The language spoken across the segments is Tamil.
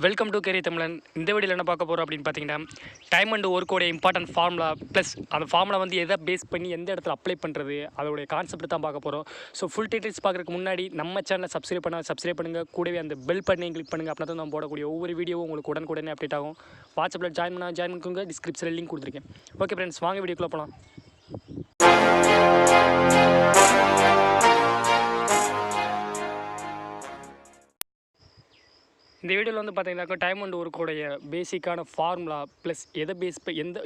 வெல்கம் டு கேரி தமிழன். இந்த வீடியோவில் என்ன பார்க்க போகிறோம் அப்படின்னு பார்த்தீங்கன்னா, டைம் அண்ட் ஒர்க்கோட இம்பார்ட்டன்ட் ஃபார்முலா ப்ளஸ் அந்த ஃபார்முலா வந்து எதை பேஸ் பண்ணி எந்த இடத்துல அப்ளை பண்ணுறது அதோடைய கான்செப்ட் தான் பார்க்க போகிறோம். ஸோ ஃபுல் டீட்டெயில்ஸ் பார்க்குறதுக்கு முன்னாடி நம்ம சேனலை சப்ஸ்கிரைப் பண்ணுங்கள். கூடவே அந்த பெல் பட்டனையும் கிளிக் பண்ணுங்கள். அப்படின்னா தான் நம்ம போடக்கூடிய ஒவ்வொரு வீடியோவும் உங்களுக்கு உடனுக்குடனே அப்டேட் ஆகும். வாட்ஸ்அப்பில் ஜாயின் பண்ணிக்கோங்க. டிஸ்கிரிப்ஷனில் லிங்க் கொடுத்துருக்கேன். ஓகே ஃப்ரெண்ட்ஸ், வாங்க வீடியோக்குள்ளே போகலாம். இந்த வீடியோவில் வந்து பார்த்தீங்கன்னாக்கா டைம் அண்ட் ஒர்க்கோடைய பேசிக்கான ஃபார்முலா ப்ளஸ் எதை பேஸ்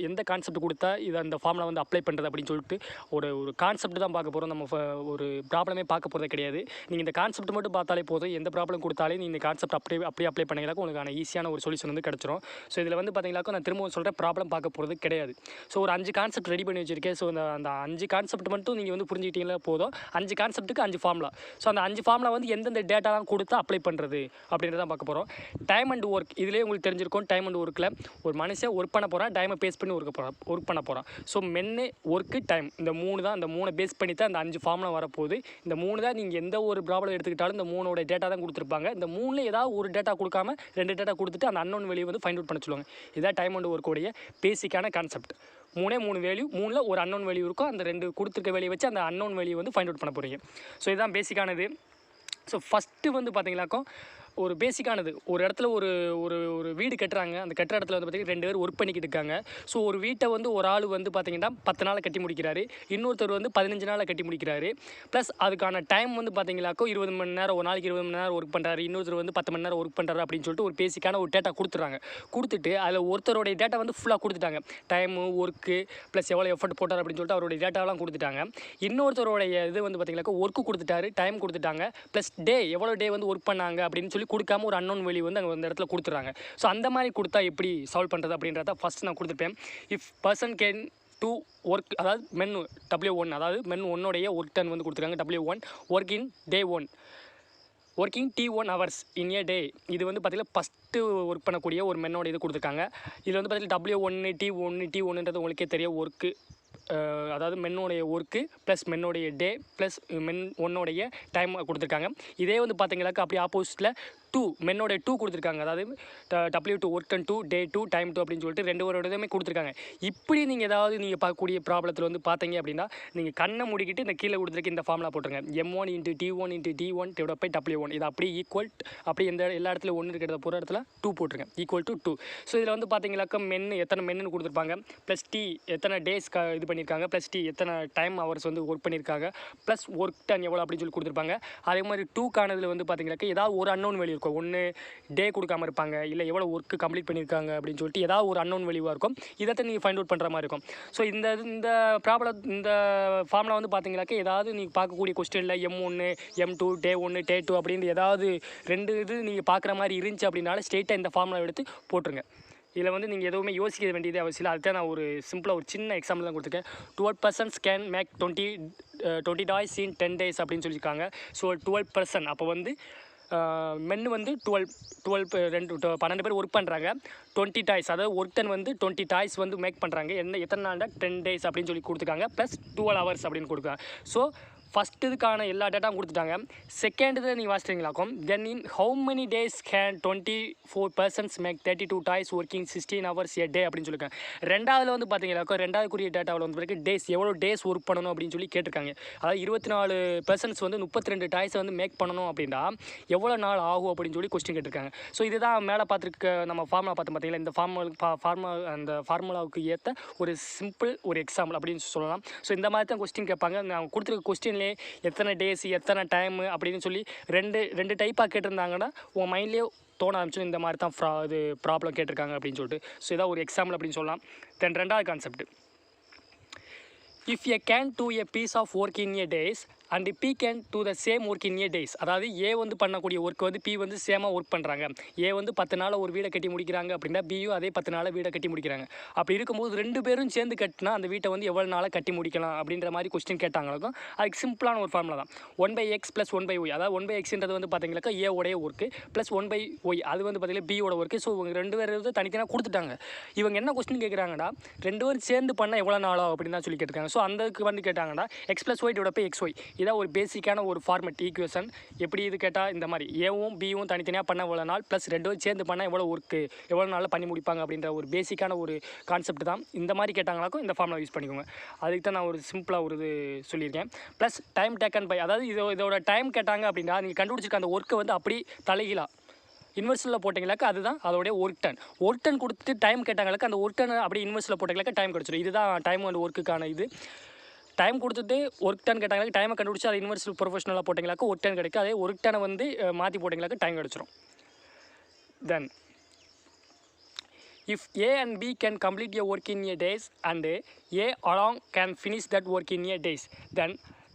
எந்த கான்செப்ட் கொடுத்தா இதை அந்த ஃபார்முலா வந்து அப்ளை பண்ணுறது அப்படின்னு சொல்லிட்டு ஒரு கான்செப்ட் தான் பார்க்க போகிறோம். நம்ம ஒரு ப்ராப்ளமே பார்க்க போகிறதே கிடையாது. நீங்கள் இந்த கான்செப்ட் மட்டும் பார்த்தாலே போதும். எந்த ப்ராப்ளம் கொடுத்தாலே நீங்கள் இந்த கான்செப்ட் அப்படியே அப்ளை பண்ணிங்களாக்க உங்களுக்கான ஈஸியான ஒரு சொல்யூஷன் வந்து கிடச்சிரும். ஸோ இதில் வந்து பார்த்தீங்கன்னாக்கா நான் திரும்ப சொல்கிறேன், ப்ராப்ளம் பார்க்க போகிறது கிடையாது. ஸோ ஒரு 5 கான்செப்ட் ரெடி பண்ணி வச்சிருக்கேன். ஸோ அந்த 5 கான்செப்ட் மட்டும் நீங்கள் வந்து புரிஞ்சுக்கிட்டீங்களா போதும். 5 கான்செப்ட்டுக்கு 5 ஃபார்முலா. ஸோ அந்த 5 ஃபார்முலா வந்து எந்தெந்த டேட்டாலாம் கொடுத்தா அப்ளை பண்ணுறது அப்படின்றத பார்க்க போகிறோம். டைம் அண்ட் ஒர்க் இதிலே உங்களுக்கு தெரிஞ்சிருக்கும். டைம் அண்ட் ஒர்க்கில் ஒரு மனுஷன் ஒர்க் பண்ண போகிறான், டைமை பேஸ் பண்ணி ஒர்க் பண்ண போகிறான். ஸோ மென்னு ஒர்க்கு டைம் இந்த 3 தான். அந்த 3 பேஸ் பண்ணி தான் அந்த 5 ஃபார்முலா வரப்போகுது. இந்த 3 தான் நீங்கள் எந்த ஒரு ப்ராப்ளம் எடுத்துக்கிட்டாலும் இந்த 3ஓட டேட்டா தான் கொடுத்துருப்பாங்க. இந்த 3ல் ஏதாவது ஒரு டேட்டா கொடுக்காம 2 டேட்டா கொடுத்துட்டு அந்த அன்னோன் வேல்யூ வந்து ஃபைண்ட் அவுட் பண்ண சொல்லுவாங்க. இதுதான் டைம் அண்ட் ஒர்க்கோடைய பேசிக்கான கான்செப்ட். 3 வேல்யூ, 3ல் ஒரு அன்னோன் வேல்யூ இருக்கும். அந்த 2 கொடுத்துருக்க வேல்யூ வச்சு அந்த அன்னோன் வேல்யூ வந்து ஃபைண்ட் அவுட் பண்ண போகிறீங்க. ஸோ இதுதான் பேசிக்கானது. ஸோ ஃபஸ்ட்டு வந்து பார்த்தீங்கன்னாக்கா ஒரு பேசிக்கானது, ஒரு இடத்துல ஒரு ஒரு ஒரு வீடு கட்டுறாங்க. அந்த கட்டுற இடத்துல வந்து பார்த்திங்கன்னா 2 பேர் ஒர்க் பண்ணிக்கிட்டு இருக்காங்க. ஸோ ஒரு வீட்டை வந்து ஒரு ஆள் வந்து பார்த்திங்கன்னா 10 நாளில் கட்டி முடிக்கிறாரு, இன்னொருத்தர் வந்து 15 நாளில் கட்டி முடிக்கிறாரு. ப்ளஸ் அதுக்கான டைம் வந்து பார்த்திங்கனாக்கா 20 மணி நேரம், ஒரு நாளைக்கு 20 மணி நேரம் ஒர்க் பண்ணுறாரு, இன்னொருத்தர் வந்து 10 மணி நேரம் ஒர்க் பண்ணுறாரு அப்படின்னு சொல்லிட்டு ஒரு பேசிக்கான ஒரு டேட்டா கொடுத்துட்றாங்க. கொடுத்துட்டு அதில் ஒருத்தருடைய டேட்டா வந்து ஃபுல்லாக கொடுத்துட்டாங்க. டைமு, ஒர்க்கு ப்ளஸ் எவ்வளோ எஃபர்ட் போட்டார் அப்படின்னு சொல்லிட்டு அவருடைய டேட்டாவெலாம் கொடுத்துட்டாங்க. இன்னொருத்தருடைய இது வந்து பார்த்திங்கனாக்கா ஒர்க்கு கொடுத்துட்டாரு, டைம் கொடுத்துட்டாங்க, ப்ளஸ் எவ்வளோ டே வந்து ஒர்க் பண்ணாங்க அப்படின்னு சொல்லி கொடுக்காம ஒரு அன்னோன் வேல்யூ வந்து அங்கே அந்த இடத்துல கொடுத்துறாங்க. ஸோ அந்த மாதிரி கொடுத்தா எப்படி சால்வ் பண்ணுறது அப்படின்றத ஃபஸ்ட் நான் கொடுத்துருப்பேன். If person can do work, அதாவது மென் W1, அதாவது மென் 1உடைய ஒர்க் டன் வந்து கொடுத்துருக்காங்க. W1 work in day 1, working T1 hours in a day. இது வந்து பார்த்திங்கன்னா ஃபஸ்ட்டு ஒர்க் பண்ணக்கூடிய ஒரு மென்னோட இது கொடுத்துருக்காங்க. இதில் வந்து பார்த்திங்கன்னா W1 T1ன்றது உங்களுக்கே தெரியும் ஒர்க்கு, அதாவது மென்னோடைய ஒர்க்கு ப்ளஸ் மென்னோடைய டே ப்ளஸ் மென் 1உடைய டைம் கொடுத்துருக்காங்க. இதே வந்து பார்த்தீங்கன்னாக்கா அப்படியே ஆப்போசிட்டில் 2 மென்னோடைய 2 கொடுத்துருக்காங்க. அதாவது W2 ஒர்க் டன் 2, டே 2, டைம் 2 அப்படின்னு சொல்லிட்டு 2 இதுவுமே கொடுத்துருக்காங்க. இப்படி நீங்கள் ஏதாவது நீங்கள் பார்க்கக்கூடிய ப்ராப்ளத்தில் வந்து பார்த்தீங்க அப்படின்னா நீங்கள் கண்ணை மூடிக்கிட்டு இந்த கீழே கொடுத்துருக்க இந்த ஃபார்முலா போட்டுருங்க. M1 × T1 × D1 / W1. இது அப்படியே ஈக்குவல், அப்படியே எல்லா இடத்துல 1 இருக்கிறத போகிற இடத்துல 2 போட்டுருங்க, ஈக்குவல் டு 2. ஸோ இதில் வந்து பார்த்தீங்கன்னாக்கா எத்தனை மென்னு கொடுத்துருப்பாங்க, ப்ளஸ் T எத்தனை டேஸ் இது பண்ணியிருக்காங்க, ப்ளஸ் T எத்தனை டைம் ஹவர்ஸ் வந்து ஒர்க் பண்ணியிருக்காங்க, ப்ளஸ் ஒர்க் டன் எவ்வளோ அப்படின்னு சொல்லி கொடுத்துருப்பாங்க. அதே மாதிரி 2க்கானதில் வந்து பார்த்தீங்கன்னாக்கா ஏதாவது ஒரு அன்னோன் வேல்யூ இருக்கும். ஒன்று டே கொடுக்காம இருப்பாங்க, இல்லை எவ்வளோ ஒர்க்கு கம்ப்ளீட் பண்ணியிருக்காங்க அப்படின்னு சொல்லிட்டு ஏதாவது ஒரு அன்னோன் வேல்யூவாக இருக்கும். இதை நீங்கள் ஃபைண்ட் அவுட் பண்ணுற மாதிரி இருக்கும். ஸோ இந்த ப்ராப்ளம், இந்த ஃபார்முலா வந்து பார்த்தீங்கன்னாக்கா ஏதாவது நீங்கள் பார்க்கக்கூடிய கொஸ்டினில் M1 M2 டே 1 டே 2 அப்படின்னு ஏதாவது 2 இது நீங்கள் பார்க்குற மாதிரி இருந்துச்சு அப்படின்னால ஸ்ட்ரெயிட்டாக இந்த ஃபார்முலா எடுத்து போட்டுருங்க. இதில் வந்து நீங்கள் எதுவுமே யோசிக்க வேண்டியதே அவசியம் இல்லை. அதுதான் நான் ஒரு சிம்பிளாக ஒரு சின்ன எக்ஸாம்பிள் தான் கொடுத்துருக்கேன். 12 persons can make 20 days in 10 days அப்படின்னு சொல்லியிருக்காங்க. ஸோ 12%, அப்போ வந்து மென்னு வந்து 12 பேர் ஒர்க் பண்ணுறாங்க. 20 டாய்ஸ், அதாவது ஒர்க் டன் வந்து 20 டாய்ஸ் வந்து மேக் பண்ணுறாங்க. எத்தனை நாள்னா 10 days அப்படின்னு சொல்லி கொடுத்துருக்காங்க, ப்ளஸ் 12 hours அப்படின்னு கொடுக்குறாங்க. ஸோ ஃபஸ்ட்டு இதுக்கான எல்லா டேட்டாவும் கொடுத்துட்டாங்க. செகண்ட் இதில் நீங்கள் வாசிட்டீங்களாக்கும், then in how many days can 24 persons make 32 toys working 16 hours a day அப்படின்னு சொல்லியிருக்காங்க. ரெண்டாவதுல வந்து பார்த்தீங்கன்னாக்கா ரெண்டாவதுக்குரிய டேட்டாவில் வந்து பிறகு டேஸ் எவ்வளோ டேஸ் ஒர்க் பண்ணணும் அப்படின்னு சொல்லி கேட்டிருக்காங்க. அதாவது 24 persons வந்து 32 டாய்ஸை வந்து மேக் பண்ணணும் அப்படின்னா எவ்வளோ நாள் ஆகும் அப்படின்னு சொல்லி கொஸ்டின் கேட்டிருக்காங்க. ஸோ இதுதான் மேலே பார்த்துருக்க நம்ம ஃபார்முலா பார்த்து பார்த்தீங்களா, இந்த அந்த ஃபார்முலாவுக்கு ஏற்ற ஒரு சிம்பிள் ஒரு எக்ஸாம்பிள் அப்படின்னு சொல்லலாம். ஸோ இந்த மாதிரி தான் கொஸ்டின் கேட்பாங்க. நான் கொடுத்துருக்க கொஸ்டின் எத்தனை டேஸ் எத்தனை டைமு அப்படின்னு சொல்லி ரெண்டு டைப்பாக கேட்டிருந்தாங்கன்னா உங்கள் மைண்ட்லேயே தோண ஆரம்பிச்சு இந்த மாதிரி தான் இது ப்ராப்ளம் கேட்டிருக்காங்க அப்படின்னு சொல்லிட்டு. ஸோ இதான் ஒரு எக்ஸாம்பிள் அப்படின்னு சொல்லலாம். தென் ரெண்டாவது concept, if A can do a piece of work in A days and B can do the same work in A days. அதாவது ஏ வந்து பண்ணக்கூடிய ஒர்க் வந்து பி வந்து சேமாக ஒர்க் பண்ணுறாங்க. ஏ வந்து 10 நாளில் ஒரு வீடை கட்டி முடிக்கிறாங்க அப்படின்னா பியும் அதே 10 நாளில் வீடை கட்டி முடிக்கிறாங்க. அப்படி இருக்கும்போது 2 பேரும் சேர்ந்து கட்டினா அந்த வீட்டை வந்து எவ்வளோ நாளாக கட்டி முடிக்கலாம் அப்படின்ற மாதிரி கொஸ்டின் கேட்டாங்களுக்கும் அதுக்கு சிம்பிளான ஒரு ஃபார்முலா தான் 1/x + 1/y. அதாவது 1/xன்றது வந்து பார்த்தீங்கன்னாக்கா ஏ உடைய ஒர்க்கு ப்ளஸ் 1/y அது வந்து பார்த்தீங்கன்னா பியோட ஒர்க்கு. ஸோ இவங்க 2 பேர் வந்து தனித்தனியாக கொடுத்துட்டாங்க. இவங்க என்ன கொஸ்டின் கேட்குறாங்கன்னா 2 பேரும் சேர்ந்து பண்ணால் எவ்வளோ நாளாகும் அப்படின்னு தான் சொல்லி கேட்டிருக்காங்க. ஸோ அந்தக்கு வந்து கேட்டாங்கன்னா x + y / xy இதான் ஒரு பேசிக்கான ஒரு ஃபார்மெட் ஈக்குவேஷன். எப்படி இது கேட்டால் இந்த மாதிரி ஏவும் பியும் தனித்தனியாக பண்ண எவ்வளோ நாள் ப்ளஸ் ரெண்டும் சேர்ந்து பண்ணால் எவ்வளோ ஒர்க்கு எவ்வளோ நாளில் பண்ணி முடிப்பாங்க அப்படின்ற ஒரு பேசிக்கான ஒரு கான்செப்ட் தான். இந்த மாதிரி கேட்டாங்களாக்கும் இந்த ஃபார்முலா யூஸ் பண்ணிக்கோங்க. அதுக்கு தான் நான் ஒரு சிம்பிளாக ஒரு இது சொல்லியிருக்கேன். ப்ளஸ் டைம் டேக்கன் பை, அதாவது இதோட டைம் கேட்டாங்க அப்படின்னா நீங்கள் கண்டுபிடிச்சிருக்க அந்த ஒர்க்கை வந்து அப்படி தலைகீழா இன்வெர்ஸில் போட்டிங்களாக்கா அதுதான் அதோடைய ஒர்க் டன் கொடுத்துட்டு டைம் கேட்டாங்களாக்கா அந்த ஒர்க் டன் அப்படி இன்வெர்ஸில் போட்டிங்களாக்கா டைம் கிடச்சிடும். இதுதான் டைம் அண்ட் ஒர்க்குக்கான இது. டைம் கொடுத்துட்டு ஒர்க் டன் கேட்டாங்களா டைமை கண்டுபிடிச்சி அதை இன்வெர்ஸ் ப்ரொஃபஷனலாக போட்டிங்களாக்கா ஒர்க் டன் கிடைக்கும். அதே ஒர்க் டனை வந்து மாற்றி போட்டிங்களாக்கா டைம் கிடச்சிரும். தென் if A and B can complete a work in a days and A alone can finish that work in a days, then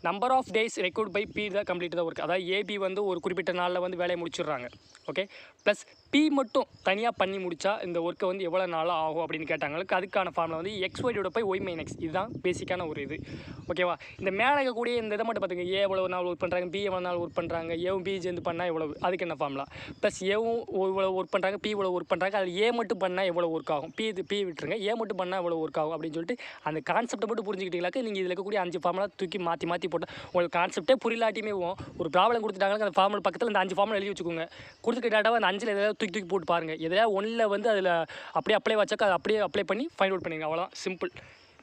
number of days required by P தான் complete the work. அதாவது ஏபி வந்து ஒரு குறிப்பிட்ட நாளில் வந்து வேலையை முடிச்சிடுறாங்க. ஓகே, ப்ளஸ் பி மட்டும் தனியாக பண்ணி முடித்தா இந்த ஒர்க்கை வந்து எவ்வளோ நாளாக ஆகும் அப்படின்னு கேட்டாங்களுக்கு அதுக்கான ஃபார்முலா வந்து XY divide by Y minus. இதுதான் பேசிக்கான ஒரு இது. ஓகேவா? இந்த மேலே இருக்கக்கூடிய இந்த இதை மட்டும் பார்த்துங்க. ஏ எவ்வளோ நாள் ஒர்க் பண்ணுறாங்க, பி எவ்வளோ நாள் ஒர்க் பண்ணுறாங்க, ஏவும் பி சேர்ந்து பண்ணால் எவ்வளவு, அதுக்கு என்ன ஃபார்முலா. ப்ளஸ் ஏவும் இவ்வளோ ஒர்க் பண்ணுறாங்க, பி இவ்வளோ ஒர்க் பண்ணுறாங்க, அதில் ஏ மட்டும் பண்ணால் எவ்வளோ ஒர்க் ஆகும், பி விட்டுருங்க, ஏ மட்டும் பண்ணால் எவ்வளோ ஒர்க் ஆகும் அப்படின்னு சொல்லிட்டு அந்த கான்செப்ட்டை மட்டும் புரிஞ்சுக்கிட்டீங்களாக்க நீங்கள் இதில் இருக்கக்கூடிய 5 ஃபார்முலா தூக்கி மாற்றி போட்டால் உங்களுக்கு கான்செப்டே புரியலாட்டியுமே ஒரு ப்ராப்ளம் கொடுத்துட்டாங்க. அந்த ஃபார்முலா பக்கத்தில் இந்த 5 ஃபார்முலா எழுதி வச்சுக்கோங்க. கொடுத்துக்க டேட்டாவை அந்த 5ல் எதாவது தூக்கி போட்டு பாருங்கள். எதாவது ஒன்றில் வந்து அதில் அப்படியே அப்ளை வச்சாக்கா அதை அப்படியே அப்ளை பண்ணி ஃபைண்ட் அவுட் பண்ணிடுங்க. அவ்வளோதான், சிம்பிள்.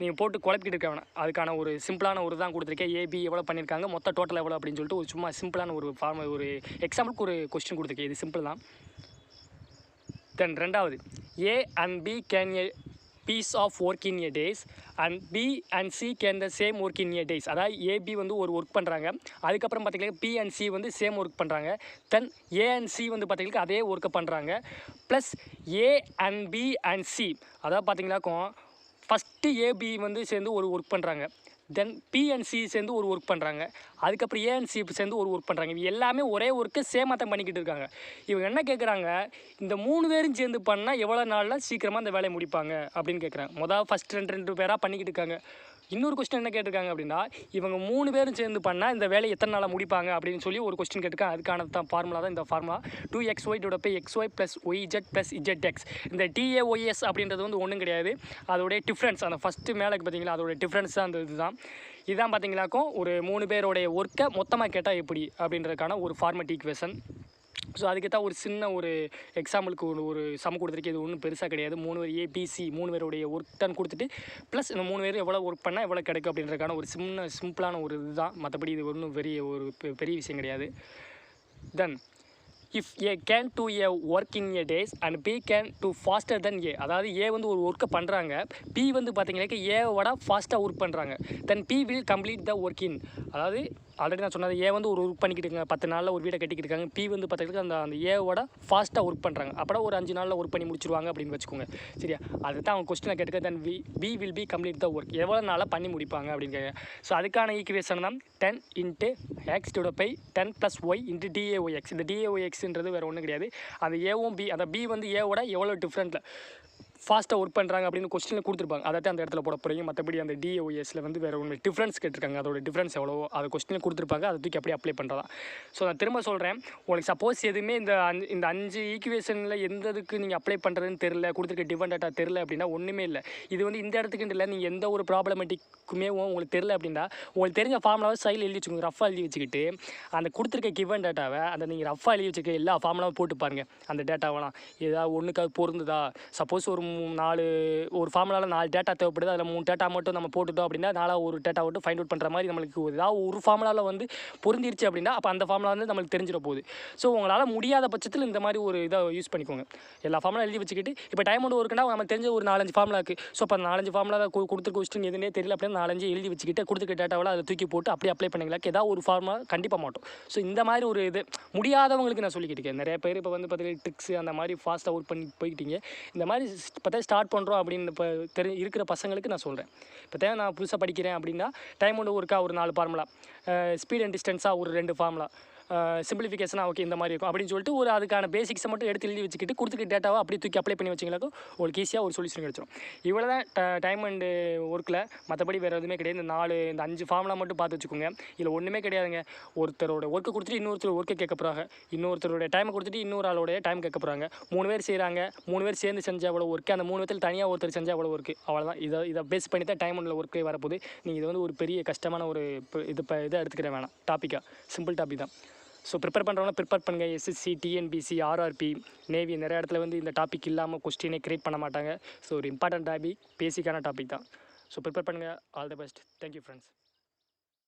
நீங்கள் போட்டு குழப்பிக்கிட்டு இருக்க வேணாம். அதுக்கான ஒரு சிம்பிளான ஒரு தான் கொடுத்துருக்கேன். ஏபி எவ்வளோ பண்ணியிருக்காங்க, மொத்த டோட்டல் எவ்வளோ அப்படின்னு சொல்லிட்டு ஒரு சும்மா சிம்பிளான ஒரு ஒரு எக்ஸாம்பிளுக்கு ஒரு கொஸ்டின் கொடுத்துருக்கேன். இது சிம்பிள் தான். தென் ரெண்டாவது, A and B can A piece of work in a days and B and C can the same work in a days. அதாவது ஏபி வந்து ஒரு ஒர்க் பண்ணுறாங்க, அதுக்கப்புறம் பார்த்தீங்கன்னா பி அண்ட் சி வந்து சேம் ஒர்க் பண்ணுறாங்க, தென் ஏ அண்ட் சி வந்து பார்த்தீங்கன்னா அதே ஒர்க்கை பண்ணுறாங்க, plus A and B and C அதாவது பார்த்தீங்கன்னாக்கும் ஃபஸ்ட்டு ஏபி வந்து சேர்ந்து ஒரு ஒர்க் பண்ணுறாங்க, தென் பி அண்ட் சி சேர்ந்து ஒரு ஒர்க் பண்ணுறாங்க, அதுக்கப்புறம் ஏ அண்ட் சி சேர்ந்து ஒரு ஒர்க் பண்ணுறாங்க. இது எல்லாமே ஒரே ஒர்க்கு சேமாக தான் பண்ணிக்கிட்டு இருக்காங்க. இவங்க என்ன கேட்குறாங்க, இந்த 3 பேரும் சேர்ந்து பண்ணால் எவ்வளோ நாளில் சீக்கிரமாக அந்த வேலையை முடிப்பாங்க அப்படின்னு கேட்குறாங்க. ஃபஸ்ட் ரெண்டு பேராக பண்ணிக்கிட்டு இருக்காங்க. இன்னொரு கொஸ்டின் என்ன கேட்டிருக்காங்க அப்படின்னா, இவங்க 3 பேரும் சேர்ந்து பண்ணால் இந்த வேலையை எத்தனை நாளாக முடிப்பாங்க அப்படின்னு சொல்லி ஒரு கொஸ்டின் கேட்டிருக்காங்க. அதுக்கான தான் ஃபார்முலா தான் இந்த formula 2XY divide by XY plus YZ plus ZX. இந்த TAOS அப்படின்றது வந்து ஒன்றும் கிடையாது, அதோடைய டிஃப்ரென்ஸ். அந்த ஃபஸ்ட்டு மேலே பார்த்தீங்களா அதோடைய டிஃப்ரென்ஸ் தான் அந்த இதுதான் பார்த்தீங்களாக்கும் ஒரு 3 பேரோடைய ஒர்க்கை மொத்தமாக கேட்டால் எப்படி அப்படின்றதுக்கான ஒரு ஃபார்மெட் ஈக்குவேஷன். ஸோ அதுக்கேற்ற ஒரு சின்ன ஒரு எக்ஸாம்பிளுக்கு ஒரு சம் கொடுத்துருக்கு. இது ஒன்றும் பெருசாக கிடையாது. 3 பேர் ஏபிசி 3 பேருடைய ஒர்க் டன் கொடுத்துட்டு ப்ளஸ் இந்த 3 பேர் எவ்வளோ ஒர்க் பண்ணால் எவ்வளோ கிடைக்கும் அப்படின்றதுக்கான ஒரு சிம்பிளான ஒரு இதுதான். மற்றபடி இது ஒன்றும் பெரிய விஷயம் கிடையாது. தென் if A can do a work in a days and B can do faster than A, அதாவது ஏ வந்து ஒரு ஒர்க்கை பண்ணுறாங்க, பி வந்து பார்த்தீங்கன்னா ஏவோட ஃபாஸ்ட்டாக ஒர்க் பண்ணுறாங்க, then B will complete the work in. அதாவது ஆல்ரெடி நான் சொன்னது ஏ வந்து ஒரு ஒர்க் பண்ணிக்கிட்டு இருக்காங்க, 10 நாளில் ஒரு வீடை கட்டிக்கிட்டு இருக்காங்க, பி வந்து பார்த்தீங்கன்னா அந்த ஏவோட ஃபாஸ்ட்டாக ஒர்க் பண்ணுறாங்க, அப்புறம் ஒரு 5 நாளில் ஒர்க் பண்ணி முடிச்சிருவாங்க அப்படின்னு வச்சுக்கோங்க. சரியா? அதுதான் அவங்க கொஸ்டினை கேட்டுக்க. Then B will be complete the work, எவ்வளோ நாளாக பண்ணி முடிப்பாங்க அப்படின்னு கேட்க. ஸோ அதுக்கான ஈக்குவேஷன் தான் 10 × X divide by 10 + Y × DAOX. இந்த DAOXன்றது வேறு ஒன்றும் கிடையாது. அந்த ஏவும் பி, அந்த பி வந்து ஏவோட எவ்வளோ டிஃப்ரெண்ட்டில் ஃபாஸ்ட்டாக ஒர்க் பண்ணுறாங்க அப்படின்னு கொஸ்டினில் கொடுத்துருப்பாங்க. அதை அந்த இடத்துல போட போகிறீங்க. மற்றபடி அந்த DAOSல வந்து வேறு ஒன்று டிஃப்ரென்ஸ் கேட்டிருக்காங்க. அதோட டிஃப்ரென்ஸ் எவ்வளவோ அதை கொஸ்டினில் கொடுத்துருப்பாங்க. அதை தூக்கி அப்படியே அப்ளை பண்ணுறதா. ஸோ நான் திரும்ப சொல்கிறேன், உங்களுக்கு சப்போஸ் எதுவுமே இந்த 5 ஈக்குவேஷனில் எந்த இதுக்கு நீங்கள் அப்ளை பண்ணுறதுன்னு தெரில, கொடுத்துருக்க டிஃபரெண்ட் டேட்டா தெரில அப்படின்னா ஒன்றுமே இல்லை. இது வந்து இந்த இடத்துக்குன்னு இல்லை, நீங்கள் எந்த ஒரு ப்ராப்ளமேட்டிக்குமே உங்களுக்கு தெரில அப்படின்னா உங்களுக்கு தெரிஞ்ச ஃபார்முலாவை சைடில் எழுதி வச்சுக்கோங்க. ரஃபாக எழுதி வச்சுக்கிட்டு அந்த கொடுத்துருக்க கிவன் டேட்டாவை அந்த நீங்கள் ரஃபாக எழுதி வச்சுக்க எல்லா ஃபார்முலாவும் போட்டு பாருங்கள். அந்த டேட்டாவெல்லாம் ஏதாவது ஒன்றுக்காவது பொருந்துதா, சப்போஸ் ஒரு ஃபார்முலாவில் 4 டேட்டா தேவைப்படுது, அதில் 3 டேட்டா மட்டும் நம்ம போட்டுட்டோம் அப்படின்னா 4 ஒரு டேட்டா மட்டும் ஃபைண்ட் அவுட் பண்ணுற மாதிரி நம்மளுக்கு ஏதாவது ஒரு ஃபார்முலாவில் வந்து பொருந்திருச்சு அப்படின்னா அப்போ அந்த ஃபார்முலா வந்து நம்மளுக்கு தெரிஞ்சிட போகுது. ஸோ உங்களால் முடியாத பட்சத்தில் இந்த மாதிரி ஒரு இதை யூஸ் பண்ணிக்கோங்க. எல்லா ஃபார்முலா எழுதி வச்சுக்கிட்டு இப்போ டைம் ஒன்று இருக்குன்னா நம்ம தெரிஞ்ச ஒரு 4-5 ஃபார்முலா இருக்குது. ஸோ அப்போ 4-5 ஃபார்முலா கொடுத்துருக்க கொஸ்டின் எதுனே தெரியல அப்படின்னா 4-5 எழுதி வச்சுக்கிட்டு கொடுத்துருக்க டேட்டாவில் அதை தூக்கி போட்டு அப்படியே அப்ளை பண்ணிங்களாக்கு ஏதாவது ஒரு ஃபார்முலா கண்டிப்பாக மாட்டோம். ஸோ இந்த மாதிரி ஒரு இது முடியாதவங்களுக்கு நான் சொல்லிக்கிட்டு இருக்கேன். நிறைய பேர் இப்போ வந்து பார்த்தீங்கன்னா ட்ரிக்ஸ் அந்த மாதிரி ஃபாஸ்ட்டாக ஒர்க் பண்ணி போய்கிட்டீங்க. இந்த மாதிரி பார்த்தா ஸ்டார்ட் பண்ணுறோம் அப்படின்னு இப்போ இருக்கிற பசங்களுக்கு நான் சொல்கிறேன். இப்போ நான் புதுசாக படிக்கிறேன் அப்படின்னா டைம் ஒன்று ஒருக்கா ஒரு 4 ஃபார்முலா, ஸ்பீட் அண்ட் டிஸ்டன்ஸாக ஒரு 2 ஃபார்முலா, சிம்பிளிஃபிகேஷனாக ஓகே இந்த மாதிரி இருக்கும் அப்படின்னு சொல்லிட்டு ஒரு அதுக்கான பேசிக்ஸை மட்டும் எடுத்து எழுதி வச்சுக்கிட்டு கொடுத்துட்டு டேட்டாவை அப்படியே தூக்கி அப்ளை பண்ணி வச்சிங்களாக்கும் உங்களுக்கு ஈஸியாக ஒரு சொல்யூஷன் கிடச்சிடும். இவ்வளோ தான் டைம் அண்டு ஒர்க்கில். மற்றபடி வேறு எதுவுமே கிடையாது. இந்த 5 ஃபார்ம்லாம் மட்டும் பார்த்து வச்சுக்கோங்க. இதில் ஒன்றுமே கிடையாதுங்க. ஒருத்தரோட ஒர்க்கை கொடுத்துட்டு இன்னொருத்தர் ஒர்க்கை கேட்க போகிறாங்க, இன்னொருத்தரோட டைமை கொடுத்துட்டு இன்னொரு ஆளோடைய டைம் கேட்க போகிறாங்க. 3 பேர் செய்கிறாங்க, 3 பேர் சேர்ந்து செஞ்சால் அவ்வளோ ஒர்க்கு, அந்த 3 பேர்த்தில் தனியாக ஒருத்தர் செஞ்சால் அவ்வளோ ஒர்க்கு. அவ்வளோதான். இதை பேஸ் பண்ணி தான் டைம் அண்டில் ஒர்க்கே வரப்போகுது. நீங்கள் இது வந்து ஒரு பெரிய கஷ்டமான ஒரு இதை எடுத்துக்கிற வேணாம். டாப்பிக்காக சிம்பிள் டாபிக் தான். ஸோ ப்ரிப்பேர் பண்ணுறவங்க ப்ரிப்பேர் பண்ணுங்கள். SSC, TNPSC, RRB, நேவி நிறைய இடத்துல வந்து இந்த டாபிக் இல்லாமல் கொஸ்டினே க்ரியேட் பண்ண மாட்டாங்க. ஸோ ஒரு இம்பார்ட்டன்ட் டாபிக், பேசிக்கான டாபிக் தான். ஸோ ப்ரிப்பேர் பண்ணுங்கள். All the best. Thank you friends.